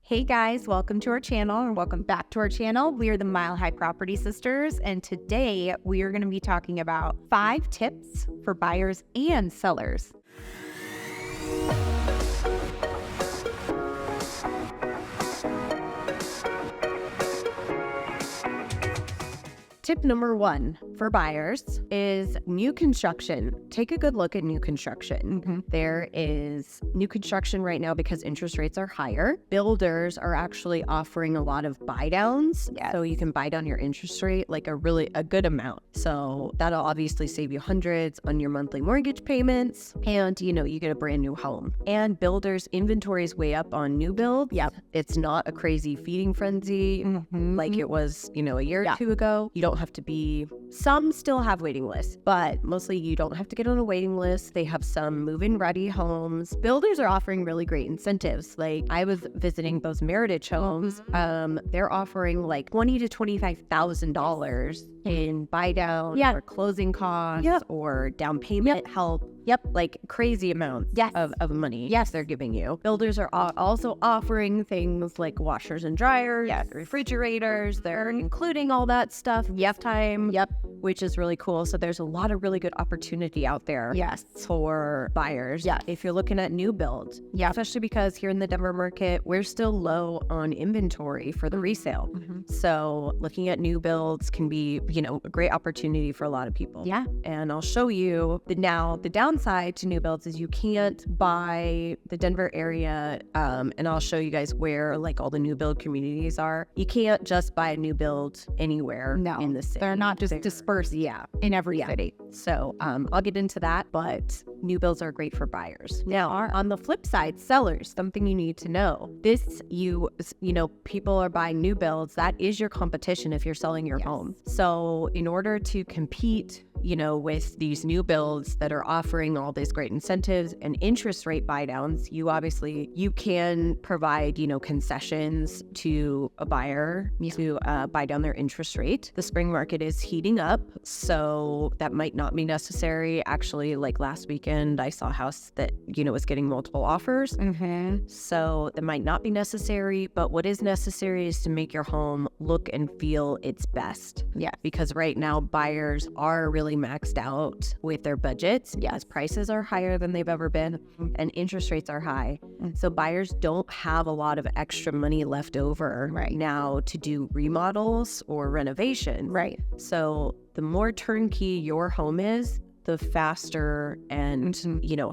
Hey guys, welcome to our channel and welcome back to our channel. We are the Mile High Property Sisters, and today we are going to be talking about 5 tips for buyers and sellers. Tip number 1 for buyers is new construction. Take a good look at new construction. There is new construction right now because interest rates are higher. Builders are actually offering a lot of buy downs. So you can buy down your interest rate like a good amount. So that'll obviously save you hundreds on your monthly mortgage payments, and you get a brand new home. And builders' inventory is way up on new builds. It's not a crazy feeding frenzy like it was, a year or two ago. You don't have to be, some still have waiting lists, but mostly you don't have to get on a waiting list. They have some move-in ready homes. Builders are offering really great incentives. Like I was visiting those Meritage homes. They're offering like $20,000 to $25,000 in buy down or closing costs or down payment help. Like crazy amounts of money they're giving you. Builders are also offering things like washers and dryers, refrigerators. They're including all that stuff time, which is really cool. So there's a lot of really good opportunity out there for buyers. If you're looking at new builds, especially because here in the Denver market, we're still low on inventory for the resale. So looking at new builds can be, a great opportunity for a lot of people. And I'll show you the downside to new builds is you can't buy the Denver area. And I'll show you guys where like all the new build communities are. You can't just buy a new build anywhere in the city. They're not just dispersed in every city. So I'll get into that, but new builds are great for buyers. Now, on the flip side, sellers, something you need to know. People are buying new builds. That is your competition if you're selling your home. So in order to compete with these new builds that are offering all these great incentives and interest rate buy downs, you can provide, concessions to a buyer to buy down their interest rate. The spring market is heating up, so that might not be necessary. Actually, like last weekend, I saw a house that, was getting multiple offers. So that might not be necessary, but what is necessary is to make your home look and feel its best. Because right now, buyers are really maxed out with their budgets. Prices are higher than they've ever been and interest rates are high. So buyers don't have a lot of extra money left over now to do remodels or renovation. So the more turnkey your home is, the faster and,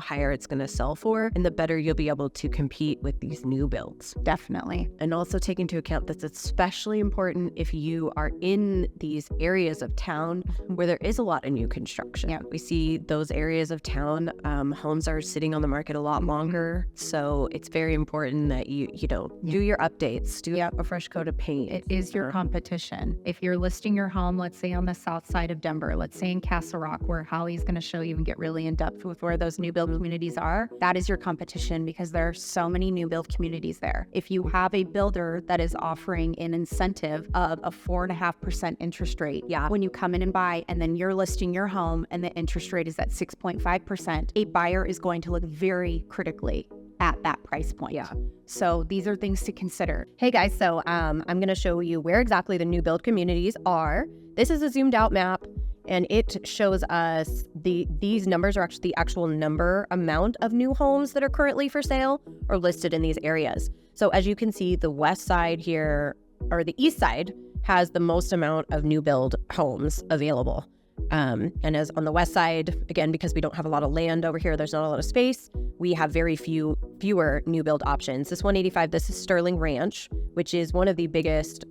higher it's going to sell for, and the better you'll be able to compete with these new builds. Definitely. And also take into account that's especially important if you are in these areas of town where there is a lot of new construction. We see those areas of town, homes are sitting on the market a lot longer. So it's very important that you do your updates, do a fresh coat of paint. It is your competition. If you're listing your home, let's say on the south side of Denver, let's say in Castle Rock, where Hallie's going to show you and get really in depth with where those new build communities are, that is your competition because there are so many new build communities there. If you have a builder that is offering an incentive of a 4.5% interest rate, when you come in and buy, and then you're listing your home and the interest rate is at 6.5%, a buyer is going to look very critically at that price point. So these are things to consider. Hey guys, so I'm going to show you where exactly the new build communities are. This is a zoomed out map, and it shows us these numbers are actually the actual amount of new homes that are currently for sale or listed in these areas. So as you can see, the west side here, or the east side, has the most amount of new build homes available. And as on the west side, again, because we don't have a lot of land over here, there's not a lot of space, we have very fewer new build options. This 185, this is Sterling Ranch, which is one of the biggest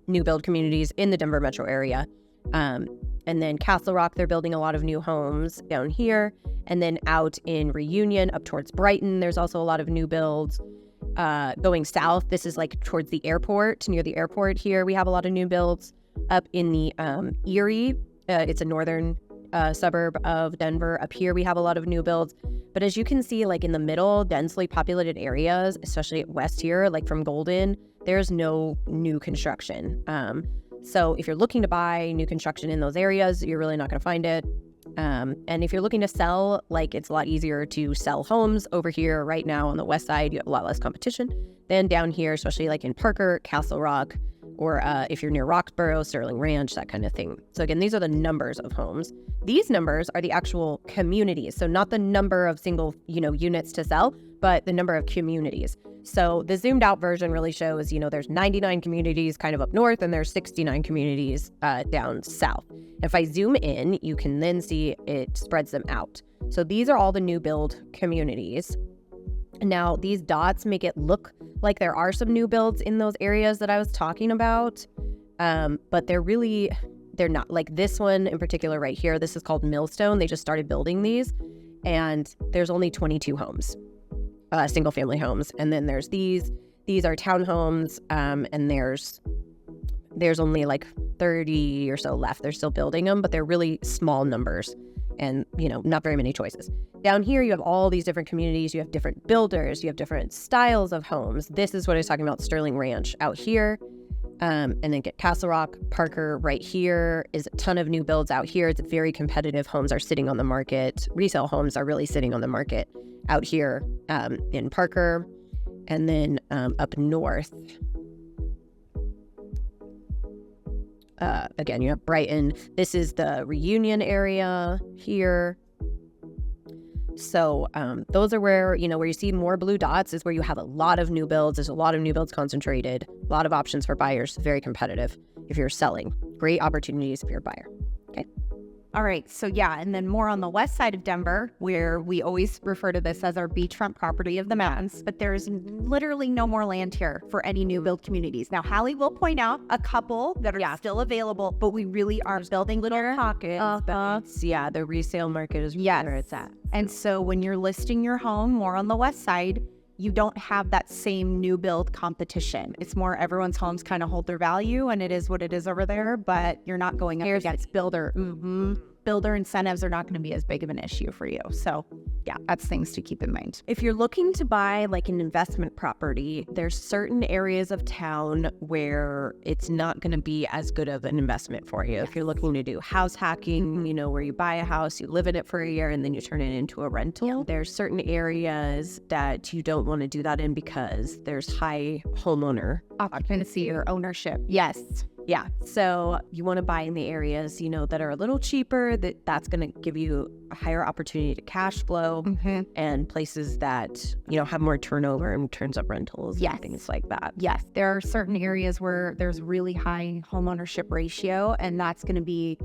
new build communities in the Denver metro area. And then Castle Rock, they're building a lot of new homes down here. And then out in Reunion, up towards Brighton, there's also a lot of new builds. Going south, this is like towards the airport, near the airport here, we have a lot of new builds. Up in the Erie, it's a northern suburb of Denver. Up here, we have a lot of new builds. But as you can see, like in the middle, densely populated areas, especially west here, like from Golden, there's no new construction. So if you're looking to buy new construction in those areas, you're really not going to find it. And if you're looking to sell, like, it's a lot easier to sell homes over here right now on the west side. You have a lot less competition than down here, especially like in Parker, Castle Rock, or if you're near Roxborough, Sterling Ranch, that kind of thing. So again, these are the numbers of homes. These numbers are the actual communities. So not the number of single, units to sell, but the number of communities. So the zoomed out version really shows, there's 99 communities kind of up north, and there's 69 communities down south. If I zoom in, you can then see it spreads them out. So these are all the new build communities. Now, these dots make it look like there are some new builds in those areas that I was talking about, but they're not. Like this one in particular right here, this is called Millstone. They just started building these, and there's only 22 homes. Single family homes. And then there's these are townhomes, and there's only like 30 or so left. They're still building them, but they're really small numbers and, not very many choices. Down here, you have all these different communities. You have different builders. You have different styles of homes. This is what I was talking about, Sterling Ranch out here. And then get Castle Rock, Parker right here is a ton of new builds out here. It's very competitive. Homes are sitting on the market. Resale homes are really sitting on the market out here in Parker. And then up north, again, you have Brighton. This is the Reunion area here. So those are where you see more blue dots is where you have a lot of new builds. There's a lot of new builds concentrated, a lot of options for buyers, very competitive if you're selling. Great opportunities if you're a buyer. Okay. All right. So yeah, and then more on the west side of Denver, where we always refer to this as our beachfront property of the mountains, but there's literally no more land here for any new build communities. Now, Hallie will point out a couple that are still available, but we really are building little pockets. Yeah, the resale market is where it's at. And so when you're listing your home more on the west side, you don't have that same new build competition. It's more everyone's homes kind of hold their value, and it is what it is over there, but you're not going up against builder. Builder incentives are not going to be as big of an issue for you. So yeah, that's things to keep in mind. If you're looking to buy like an investment property, there's certain areas of town where it's not going to be as good of an investment for you. If you're looking to do house hacking, where you buy a house, you live in it for a year, and then you turn it into a rental. There's certain areas that you don't want to do that in because there's high homeowner occupancy or ownership. Yes. Yeah. So you want to buy in the areas, that are a little cheaper, that's going to give you a higher opportunity to cash flow, and places that, have more turnover in terms of rentals and things like that. Yes. There are certain areas where there's really high home ownership ratio, and that's going to be,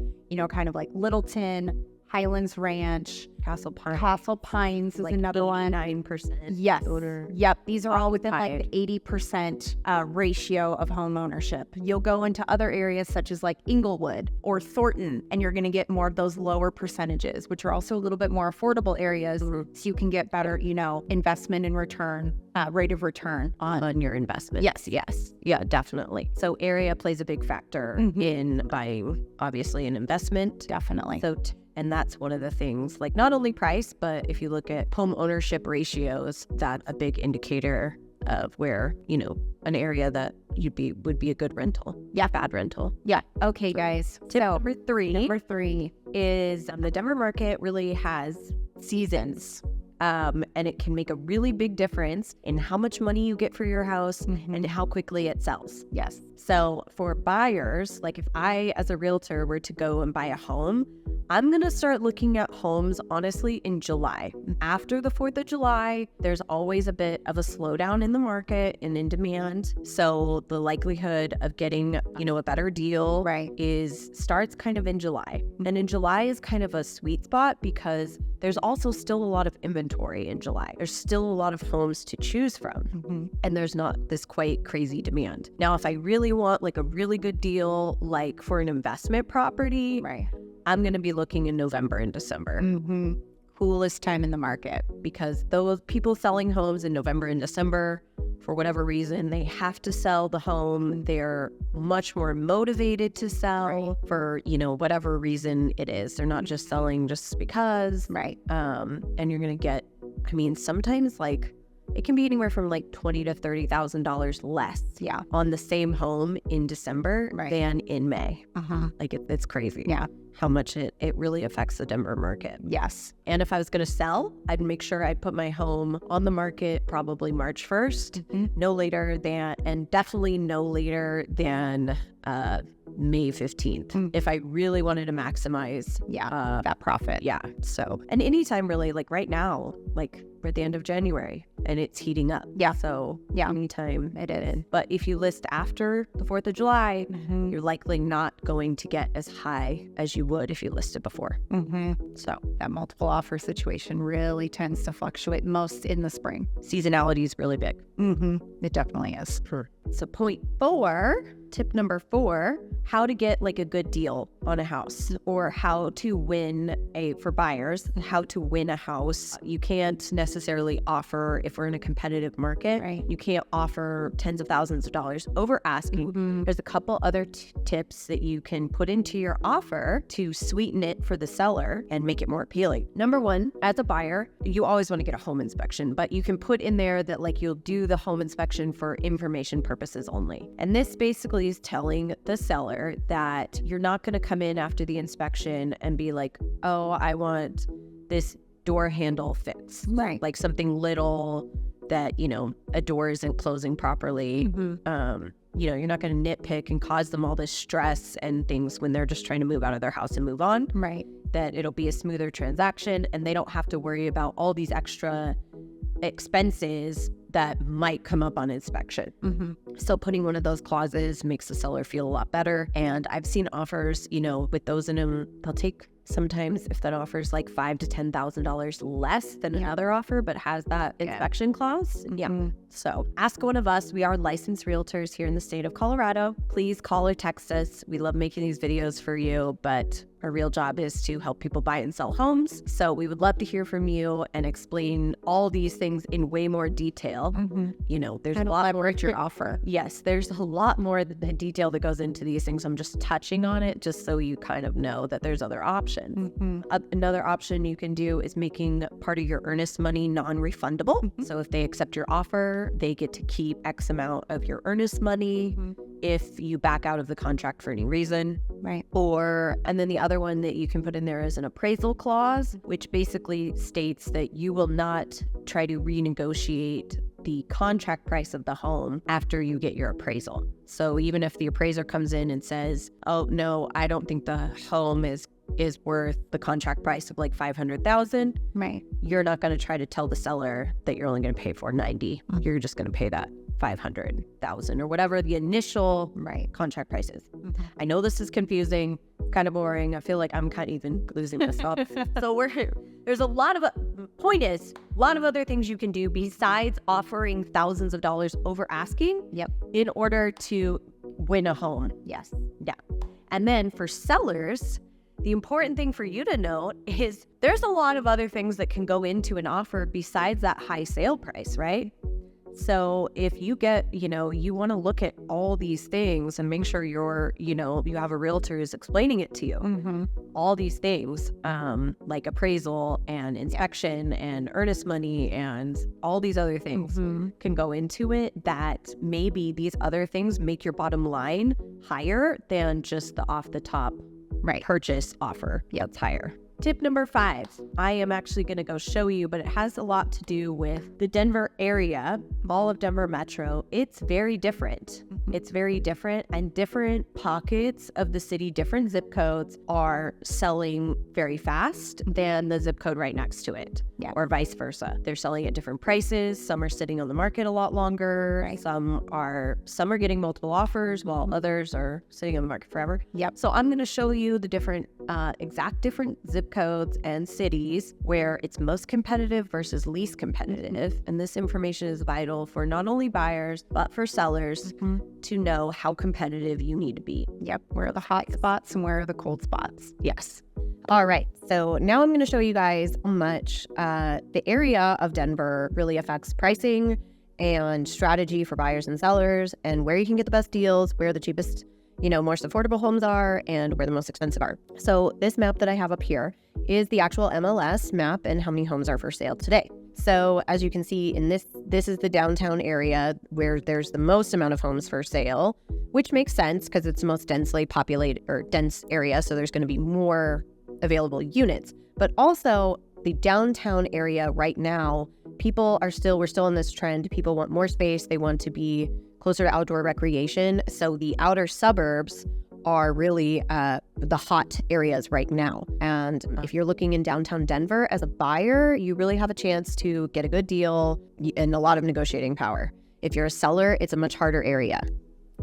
kind of like Littleton, Highlands Ranch, Castle Pines is like another one. 9%. Yes. Owner. Yep. These are all within like the 80% ratio of home ownership. You'll go into other areas such as like Inglewood or Thornton, and you're going to get more of those lower percentages, which are also a little bit more affordable areas. So you can get better, investment and return, rate of return on your investment. Yes. Yeah, definitely. So area plays a big factor in buying, obviously, an investment. Definitely. And that's one of the things, like not only price, but if you look at home ownership ratios, that's a big indicator of where, an area that would be a good rental. Yeah. Bad rental. Yeah. Okay, guys. Tip number three is the Denver market really has seasons. And it can make a really big difference in how much money you get for your house and how quickly it sells. Yes. So for buyers, like if I, as a realtor, were to go and buy a home, I'm going to start looking at homes, honestly, in July. After the 4th of July, there's always a bit of a slowdown in the market and in demand. So the likelihood of getting, a better deal starts kind of in July. And in July is kind of a sweet spot because there's also still a lot of inventory in July. There's still a lot of homes to choose from. And there's not this quite crazy demand. Now, if I really want like a really good deal, like for an investment property, I'm going to be looking in November and December. Coolest time in the market. Because those people selling homes in November and December, for whatever reason, they have to sell the home. They're much more motivated to sell for, whatever reason it is. They're not just selling just because. Right. And you're going to get, sometimes like it can be anywhere from like $20,000 to $30,000 less on the same home in December than in May. Like it's crazy how much it really affects the Denver market. Yes. And if I was going to sell, I'd make sure I'd put my home on the market probably March 1st, no later than, and definitely no later than May 15th if I really wanted to maximize that profit. Yeah. So, and anytime really, like right now, like we're at the end of January and it's heating up. Yeah. So anytime it is. But if you list after the 4th of July, you're likely not going to get as high as you would if you listed before. So that multiple offer situation really tends to fluctuate most in the spring. Seasonality is really big. It definitely is. So point 4, tip number 4, how to get like a good deal on a house, or how to win for buyers, how to win a house. You can't necessarily offer, if we're in a competitive market, you can't offer tens of thousands of dollars over asking. There's a couple other tips that you can put into your offer to sweeten it for the seller and make it more appealing. Number 1, as a buyer, you always want to get a home inspection, but you can put in there that like you'll do the home inspection for information purposes only. And this basically is telling the seller that you're not going to come in after the inspection and be like, oh, I want this door handle fixed. Like something little that, you know, a door isn't closing properly. You know, you're not going to nitpick and cause them all this stress and things when they're just trying to move out of their house and move on. That it'll be a smoother transaction and they don't have to worry about all these extra expenses that might come up on inspection. So putting one of those clauses makes the seller feel a lot better. And I've seen offers, you know, with those in them, they'll take sometimes if that offer's like $5,000 to $10,000 less than another offer, but has that inspection clause. So ask one of us. We are licensed realtors here in the state of Colorado. Please call or text us. We love making these videos for you, but our real job is to help people buy and sell homes. So we would love to hear from you and explain all these things in way more detail. You know, there's a lot more at your offer. Yes, there's a lot more the detail that goes into these things. I'm just touching on it just so you kind of know that there's other options. Another option you can do is making part of your earnest money non-refundable. So if they accept your offer, they get to keep X amount of your earnest money if you back out of the contract for any reason. And then the other one that you can put in there is an appraisal clause, which basically states that you will not try to renegotiate the contract price of the home after you get your appraisal. So even if the appraiser comes in and says, oh no, I don't think the home is worth the contract price of like $500,000, you're not going to try to tell the seller that you're only going to pay for $90,000. You're just going to pay that $500,000 or whatever the initial contract price is. I know this is confusing, kind of boring. I feel like I'm kind of even losing myself. So there's a lot of other things you can do besides offering thousands of dollars over asking in order to win a home. And then for sellers, the important thing for you to note is there's a lot of other things that can go into an offer besides that high sale price, right? So if you get, you know, you want to look at all these things and make sure you're, you know, you have a realtor who's explaining it to you. All these things, like appraisal and inspection and earnest money and all these other things can go into it, that maybe these other things make your bottom line higher than just the off the top purchase offer. It's higher. Tip number 5, I am actually going to go show you, but it has a lot to do with the Denver area, all of Denver Metro. It's very different. It's very different, and different pockets of the city, different zip codes are selling very fast than the zip code right next to it, or vice versa. They're selling at different prices. Some are sitting on the market a lot longer. Some are getting multiple offers while others are sitting on the market forever. So I'm going to show you the different different zip codes and cities where it's most competitive versus least competitive. And this information is vital for not only buyers, but for sellers to know how competitive you need to be. Where are the hot spots and where are the cold spots? All right. So now I'm going to show you guys how much the area of Denver really affects pricing and strategy for buyers and sellers, and where you can get the best deals, where the cheapest, you know, most affordable homes are, and where the most expensive are. So this map that I have up here is the actual MLS map and how many homes are for sale today. So as you can see in this is the downtown area where there's the most amount of homes for sale, which makes sense because it's the most densely populated or dense area. So there's going to be more available units. But also the downtown area right now, we're still in this trend. People want more space. They want to be closer to outdoor recreation. So the outer suburbs are really the hot areas right now. And if you're looking in downtown Denver as a buyer, you really have a chance to get a good deal and a lot of negotiating power. If you're a seller, it's a much harder area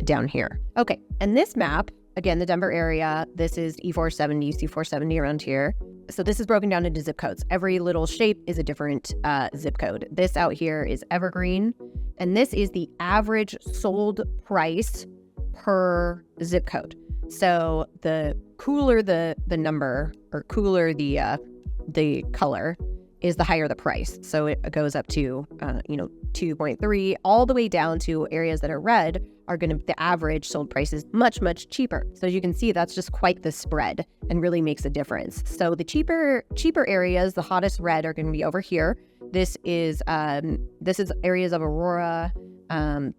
down here. Okay, and this map, again, the Denver area, this is E470, C470 around here. So this is broken down into zip codes. Every little shape is a different zip code. This out here is Evergreen, and this is the average sold price per zip code. So the cooler the number, or cooler the color, is the higher the price. So it goes up to 2.3 all the way down to areas that are red the average sold price is much, much cheaper. So as you can see, that's just quite the spread and really makes a difference. So the cheaper areas, the hottest red, are going to be over here. This is areas of Aurora.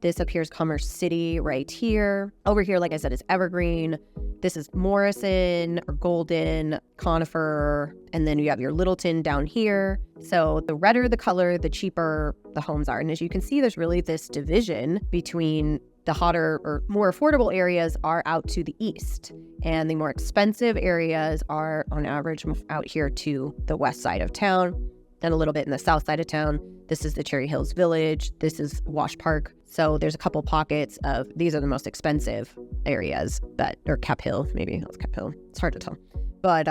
This up here is Commerce City right here. Over here, like I said, is Evergreen. This is Morrison or Golden, Conifer, and then you have your Littleton down here. So the redder the color, the cheaper the homes are. And as you can see, there's really this division between the hotter or more affordable areas are out to the east, and the more expensive areas are on average out here to the west side of town, then a little bit in the south side of town. This is the Cherry Hills Village. This is Wash Park. So there's a couple pockets of, these are the most expensive areas, or Cap Hill, maybe that's Cap Hill. It's hard to tell. But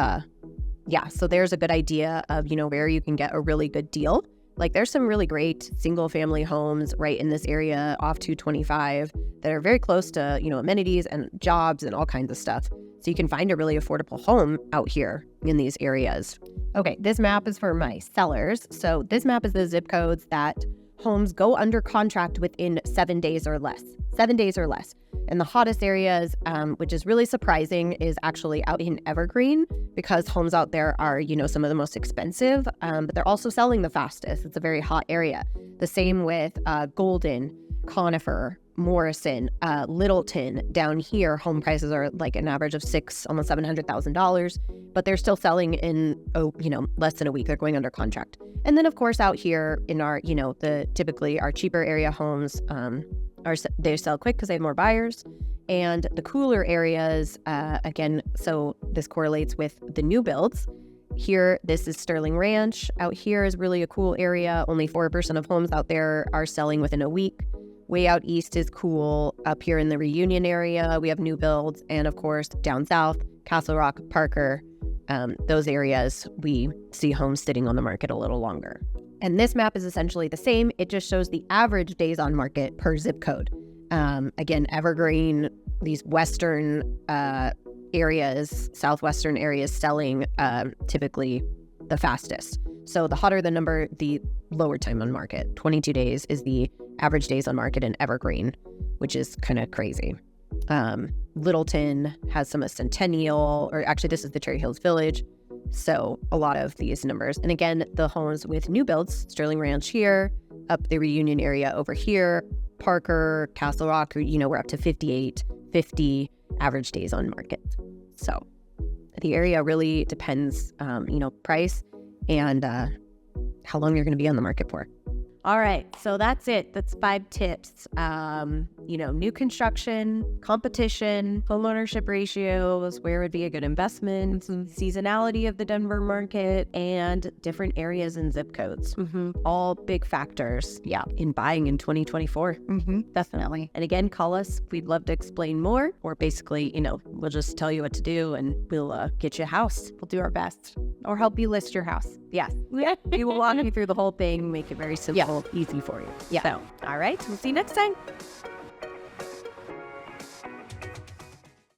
yeah, so there's a good idea of, where you can get a really good deal. Like there's some really great single family homes right in this area off 225 that are very close to, amenities and jobs and all kinds of stuff. So you can find a really affordable home out here in these areas. Okay, this map is for my sellers. So this map is the zip codes that homes go under contract within 7 days or less. 7 days or less. And the hottest areas, which is really surprising, is actually out in Evergreen, because homes out there are, some of the most expensive, but they're also selling the fastest. It's a very hot area. The same with Golden, Conifer, Morrison, Littleton. Down here, home prices are like an average of almost $700,000, but they're still selling in, less than a week. They're going under contract. And then, of course, out here in our, typically our cheaper area homes, they sell quick because they have more buyers. And the cooler areas, again, so this correlates with the new builds. Here, this is Sterling Ranch. Out here is really a cool area. Only 4% of homes out there are selling within a week. Way out east is cool. Up here in the Reunion area, we have new builds. And of course, down south, Castle Rock, Parker, those areas, we see homes sitting on the market a little longer. And this map is essentially the same. It just shows the average days on market per zip code. Again, Evergreen, these western areas, southwestern areas selling typically the fastest. So the hotter the number, the lower time on market. 22 days is the average days on market in Evergreen, which is kind of crazy. Littleton has some Centennial, or actually this is the Cherry Hills Village. So a lot of these numbers. And again, the homes with new builds, Sterling Ranch here, up the Reunion area over here, Parker, Castle Rock, we're up to 58, 50 average days on market. So the area really depends, price and how long you're going to be on the market for. All right, so that's it. That's 5 tips. New construction, competition, homeownership ratios, where would be a good investment, seasonality of the Denver market, and different areas and zip codes. All big factors, in buying in 2024. Definitely. And again, call us. We'd love to explain more, or basically, we'll just tell you what to do and we'll get you a house. We'll do our best, or help you list your house. Yes. We will walk you through the whole thing, make it very simple, easy for you. So, all right, we'll see you next time.